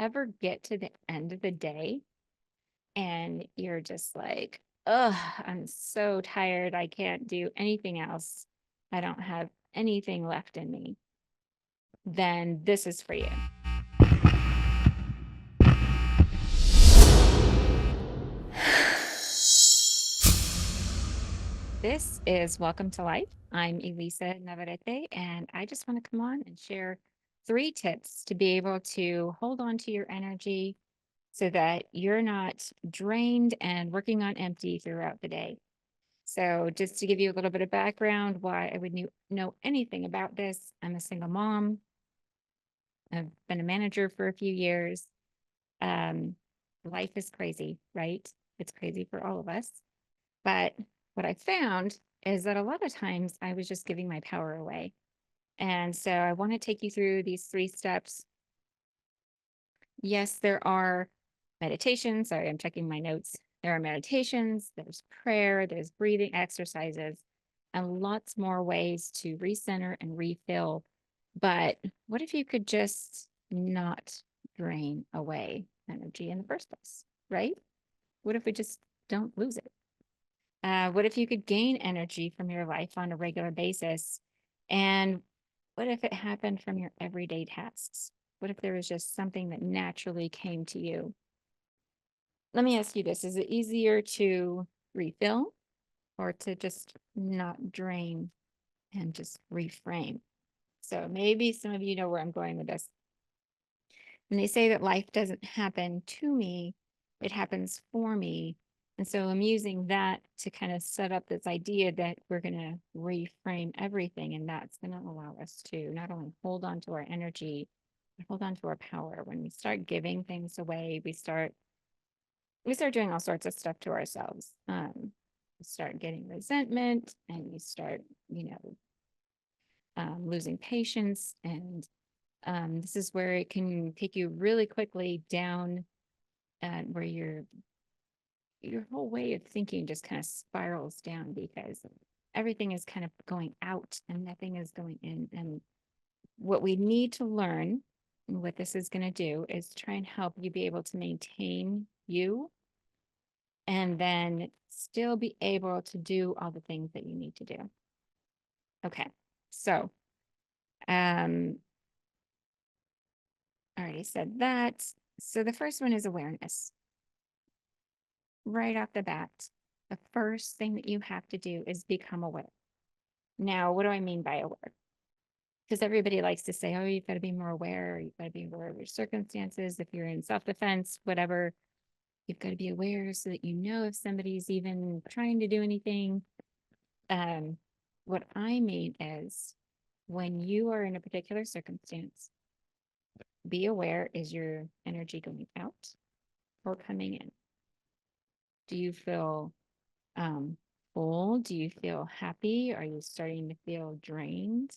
ever get to the end of the day and you're just like, ugh, I'm so tired. I can't do anything else. I don't have anything left in me, then this is for you. This is Welcome to Life. I'm Elisa Navarrete, and I just want to come on and share 3 tips to be able to hold on to your energy so that you're not drained and working on empty throughout the day. So, just to give you a little bit of background, why I would know anything about this, I'm a single mom. I've been a manager for a few years. Um, Life is crazy, right? It's crazy for all of us. But what I found is that a lot of times I was just giving my power away. And so I want to take you through these 3 steps. Yes, there are meditations. Sorry, I'm checking my notes. There are meditations, there's prayer, there's breathing exercises, and lots more ways to recenter and refill. But what if you could just not drain away energy in the first place, right? What if we just don't lose it? What if you could gain energy from your life on a regular basis? And what if it happened from your everyday tasks? What if there was just something that naturally came to you? Let me ask you this. Is it easier to refill or to just not drain and just reframe? So maybe some of you know where I'm going with this. And they say that life doesn't happen to me, it happens for me. And so I'm using that to kind of set up this idea that we're going to reframe everything. And that's going to allow us to not only hold on to our energy, but hold on to our power. When we start giving things away, we start doing all sorts of stuff to ourselves. We start getting resentment and we start, losing patience. And this is where it can take you really quickly down where your whole way of thinking just kind of spirals down because everything is kind of going out and nothing is going in. And what we need to learn, and what this is going to do, is try and help you be able to maintain you and then still be able to do all the things that you need to do. Okay, so I already said that. So the first one is awareness. Right off the bat, the first thing that you have to do is become aware. Now, what do I mean by aware? Because everybody likes to say, oh, you've got to be more aware, you've got to be aware of your circumstances. If you're in self-defense, whatever, you've got to be aware so that you know if somebody's even trying to do anything. What I mean is when you are in a particular circumstance, be aware, is your energy going out or coming in? Do you feel full? Do you feel happy? Are you starting to feel drained?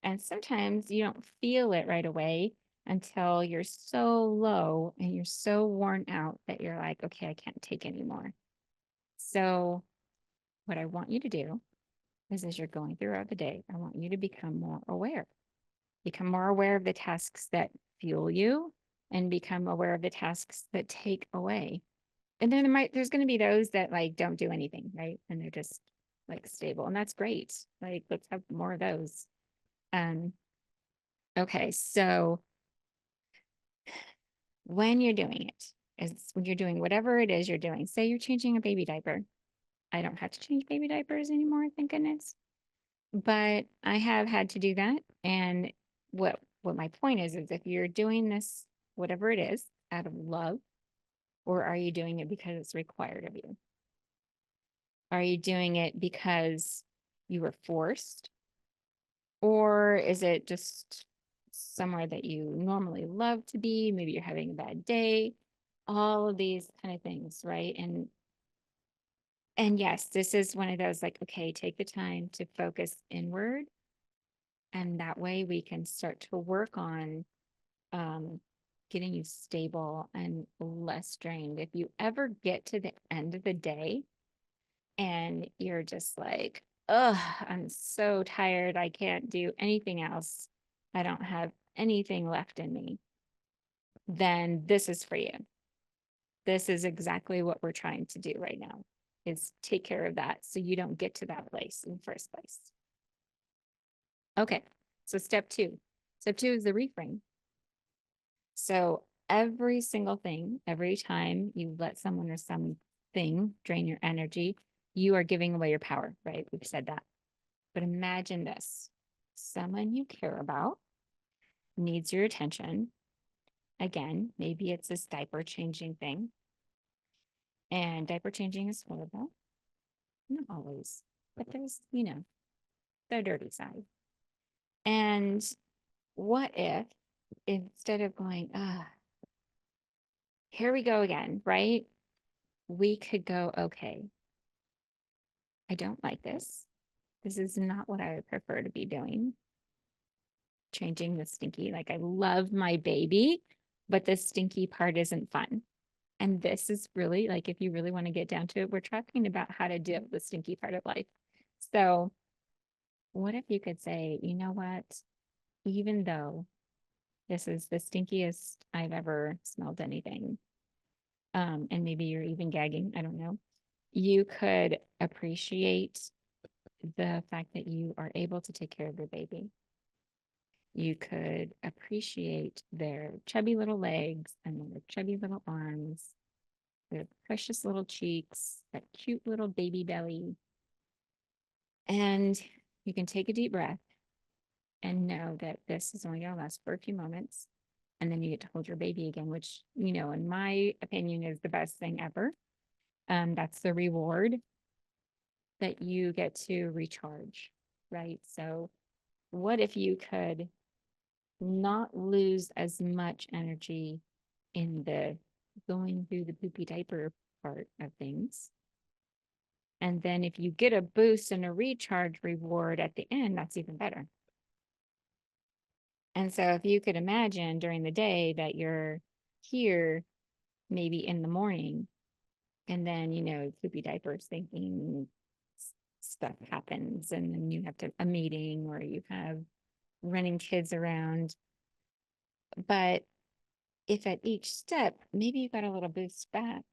And sometimes you don't feel it right away until you're so low and you're so worn out that you're like, okay, I can't take anymore. So, what I want you to do is as you're going throughout the day, I want you to become more aware. Become more aware of the tasks that fuel you and become aware of the tasks that take away. And then there's going to be those that like don't do anything, right? And they're just like stable. And that's great. Like, let's have more of those. Um, okay, so when you're doing it, is when you're doing whatever it is you're doing, say you're changing a baby diaper. I don't have to change baby diapers anymore, thank goodness. But I have had to do that. And what my point is if you're doing this, whatever it is, out of love, or are you doing it because it's required of you? Are you doing it because you were forced? Or is it just somewhere that you normally love to be? Maybe you're having a bad day. All of these kind of things, right? And yes, this is one of those like, okay, take the time to focus inward. And that way we can start to work on um, getting you stable and less drained. If you ever get to the end of the day and you're just like, oh, I'm so tired. I can't do anything else. I don't have anything left in me. then this is for you. This is exactly what we're trying to do right now, is take care of that so you don't get to that place in the first place. Okay, so step two. Step two is the reframe. So every single thing, every time you let someone or something drain your energy, you are giving away your power, right? We've said that. But imagine this. Someone you care about needs your attention. Again, maybe it's this diaper changing thing. And diaper changing is horrible. Not always, but there's, the dirty side. And what if instead of going, here we go again, right? We could go, okay, I don't like this. This is not what I would prefer to be doing. Changing the stinky, like I love my baby, but the stinky part isn't fun. And this is really like, if you really want to get down to it, we're talking about how to deal with the stinky part of life. So what if you could say, you know what, even though this is the stinkiest I've ever smelled anything, and maybe you're even gagging, I don't know, you could appreciate the fact that you are able to take care of your baby. You could appreciate their chubby little legs and their chubby little arms, their precious little cheeks, that cute little baby belly. And you can take a deep breath and know that this is only going to last for a few moments. And then you get to hold your baby again, which, in my opinion, is the best thing ever. That's the reward that you get to recharge, right? So what if you could not lose as much energy in the going through the poopy diaper part of things? And then if you get a boost and a recharge reward at the end, that's even better. And so if you could imagine during the day that you're here, maybe in the morning, and then, poopy diapers thinking stuff happens, and then you have a meeting or you have running kids around. But if at each step, maybe you got a little boost back,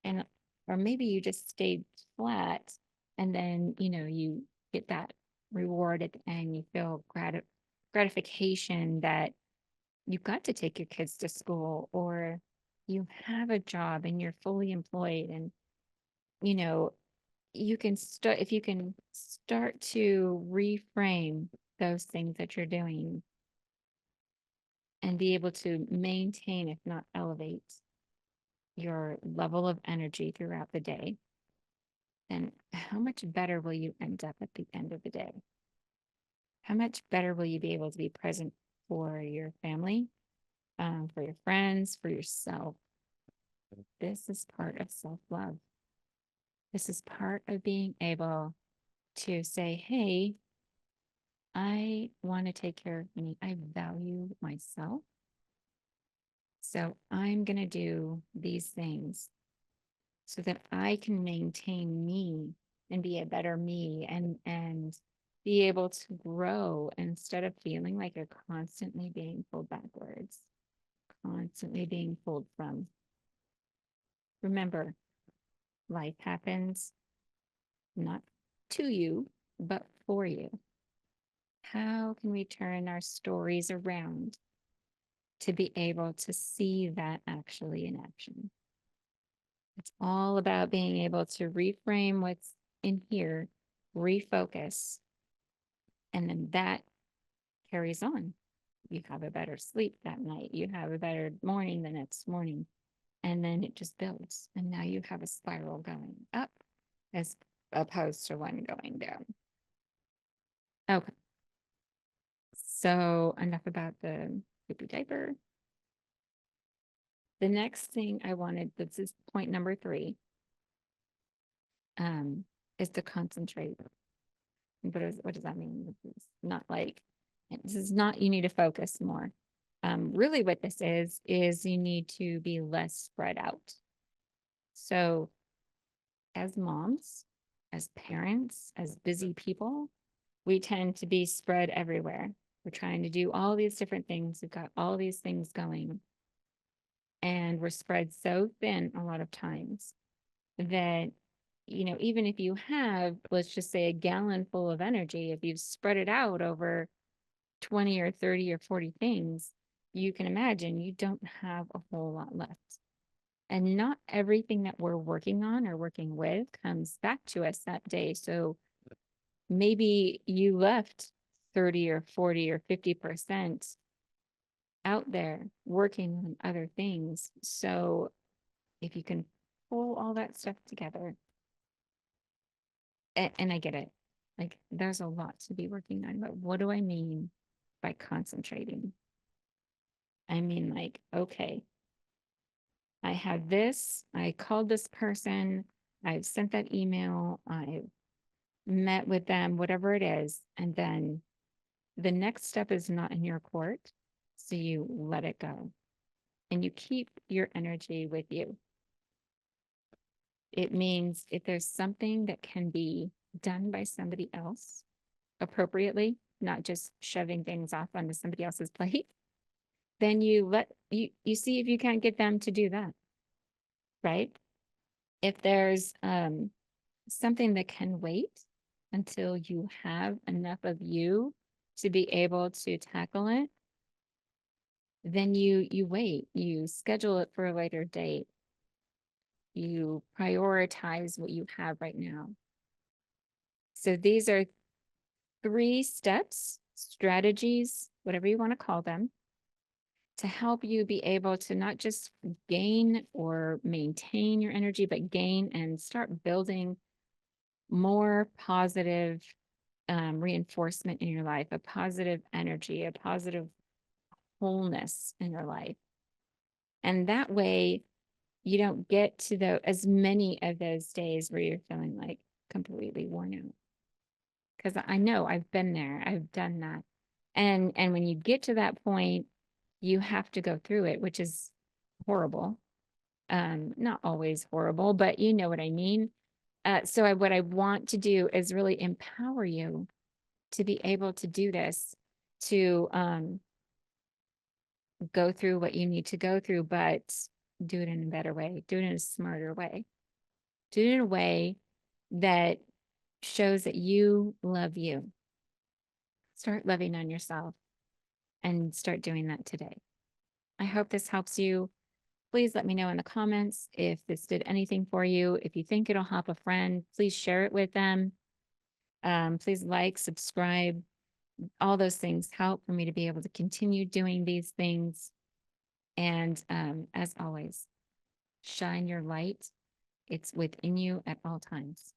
and or maybe you just stayed flat, and then, you get that reward at the end, you feel gratification that you got to take your kids to school, or you have a job and you're fully employed, and you know you can start, if you can start to reframe those things that you're doing and be able to maintain, if not elevate, your level of energy throughout the day, then how much better will you end up at the end of the day? How much better will you be able to be present for your family, for your friends, for yourself? This is part of self-love. This is part of being able to say, hey, I want to take care of me. I value myself. So I'm going to do these things so that I can maintain me and be a better me, and be able to grow instead of feeling like you're constantly being pulled backwards, constantly being pulled from. Remember, life happens not to you, but for you. How can we turn our stories around to be able to see that actually in action? It's all about being able to reframe what's in here, refocus, and then that carries on. You have a better sleep that night. You have a better morning the next morning. And then it just builds. And now you have a spiral going up as opposed to one going down. Okay. So enough about the poopy diaper. The next thing I wanted, this is point number 3, is to concentrate. What does that mean? This is not like, this is not, you need to focus more. Really what this is you need to be less spread out. So as moms, as parents, as busy people, we tend to be spread everywhere. We're trying to do all these different things. We've got all these things going. And we're spread so thin a lot of times that, even if you have, let's just say, a gallon full of energy, if you've spread it out over 20 or 30 or 40 things, you can imagine you don't have a whole lot left. And not everything that we're working on or working with comes back to us that day. So maybe you left 30 or 40 or 50% out there working on other things. So if you can pull all that stuff together, and I get it, like there's a lot to be working on, but what do I mean by concentrating? I mean, like, okay, I have this, I called this person, I've sent that email, I've met with them, whatever it is. And then the next step is not in your court. So you let it go and you keep your energy with you. It means if there's something that can be done by somebody else appropriately, not just shoving things off onto somebody else's plate, then you see if you can't get them to do that, right? If there's something that can wait until you have enough of you to be able to tackle it, then you wait, you schedule it for a later date, you prioritize what you have right now. So these are 3 steps, strategies, whatever you want to call them, to help you be able to not just gain or maintain your energy, but gain and start building more positive reinforcement in your life, a positive energy, a positive wholeness in your life. And that way you don't get to as many of those days where you're feeling like completely worn out. Because I know I've been there, I've done that. And when you get to that point, you have to go through it, which is horrible. Not always horrible, but you know what I mean. So what I want to do is really empower you to be able to do this, to go through what you need to go through, but do it in a better way, do it in a smarter way, do it in a way that shows that you love you. Start loving on yourself and start doing that today. I hope this helps you. Please let me know in the comments if this did anything for you. If you think it'll help a friend, please share it with them. Please like, subscribe. All those things help for me to be able to continue doing these things. And as always, shine your light. It's within you at all times.